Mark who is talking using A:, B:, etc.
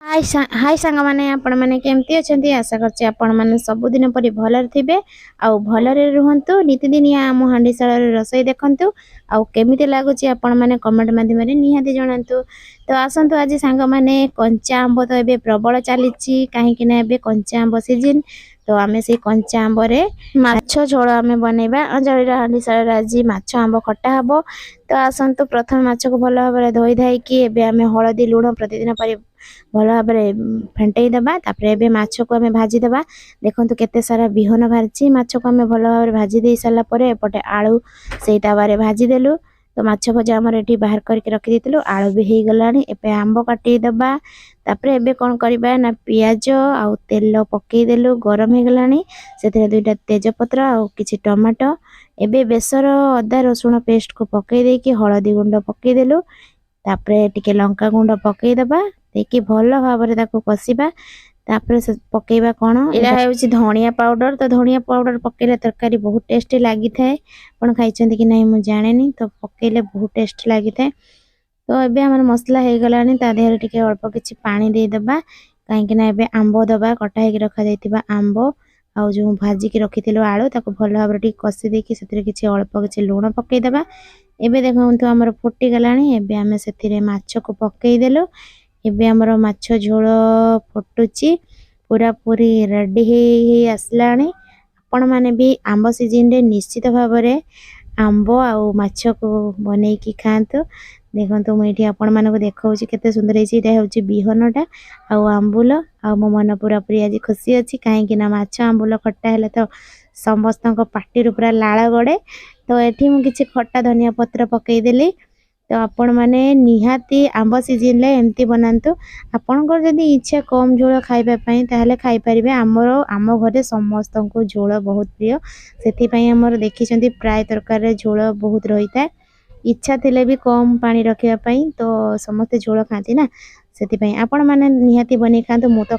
A: हाय सांग माने आपण माने केमती अछंती आशा करछि आपण माने सब दिन परि भलर थिबे आउ भलरे रहंतु नितिदिनिया आम हांडीशाल रसोई देखंतु आउ केमिति लागुछि आपण माने कमेंट माध्यम रे निहाती जणांतु। तो आसंतु आज सांग माने कंचा आंब तो एबे प्रबल चलीछि काहे कि ना एबे कंचा आंब सीजन। तो आमे से कंचा आंब रे माछ झोल आमे बनेबा अंजलिरा हांडीशाल आज माछ आंब खट्टा हबो। तो आसंतु प्रथम माछ को भलो भाबरे धोई धाई कि एबे आमे हळदी लूण प्रतिदिन परि भलो भाबरे फेंटेई दबा तापरे एबे माछ को आमे भाजी दबा। देखंतु केते सारा बिहन भारछि माछ को आमे भलो भाबरे भाजी देई साला परे एपटे आळू सेई तावारे भाजी देलु। तो माछ भजा हमर एठी बाहर करके रखि देतिलु आळू भी हेई गलानी एबे आंब काटी दबा। तापरे एबे कोन करबा ना पियाज आउ तेल पकेई देलु गरम हे गलानी सेते दुईटा तेज पत्र आउ किछि टमाटो एबे बेसर अदा रसुण पेस्ट को पकेई देकी कि हळदी गुंड पकेई देलु। तापरे टिके लंका गुंड पकेई दबा देखि भलो भाबरे ताको कसिबा। तापरे पकेइबा कोन एला हेउछि धनिया पाउडर। तो धनिया पाउडर पकेले तरकारी बहुत टेस्टी लागि थाए पण खाइछन्ती कि नै मु जानेनी तो पकेले बहुत टेस्टी लागि थाए। तो एबे हमर मसला हे गलानी ता देहरे टिके अल्प किछि पानी दे दबा काहे कि ना एबे आंबो दबा कटा हे रखा जाइतिबा आंबो आउ जो भाजी के रखिथिलो आळू ताको भलो भाबरे टिके कसी देकी सेतरे किछि अल्प किछि लूण पकेइ दबा। एबे देखंतु हमर फुटी गलानी एबे हमें सेथिरे माछ को पकेइ देलो। एबे हमर माछ झोल फुटुची पूरा पूरी रेडी हे आसलानी। आपण माने भी आंब सीजन रे निश्चित भाबरे आंब आउ माछ को बनै की खांतु। देखंतु म एठी आपण माने को देखाउची केते सुंदर हेची एटा होची बिहनटा आउ आंबुल आउ म मन पूरा पूरी आज खुशी अछि काहे कि ना माछ आंबुल खट्टा हेले तो समस्तन को पार्टी रो पूरा लाळ गडे। तो एठी मु किछि खट्टा धनिया पत्र पकेई देली। तो आपण माने निहाती आंब सीजन ले एमती बनांतु। आपण को जदी इच्छा कम झोल खाइबा पई ताहले खाइ परिबे आम घरे समस्तन को झोल बहुत प्रिय सेति पई हमर देखिसंती प्राय तरकार रे झोल बहुत रहिता। इच्छा थिले भी कम पानी रखिया पई तो समस्त झोल खाती ना सेति पई आपण माने निहाती बने खांतु। मु तो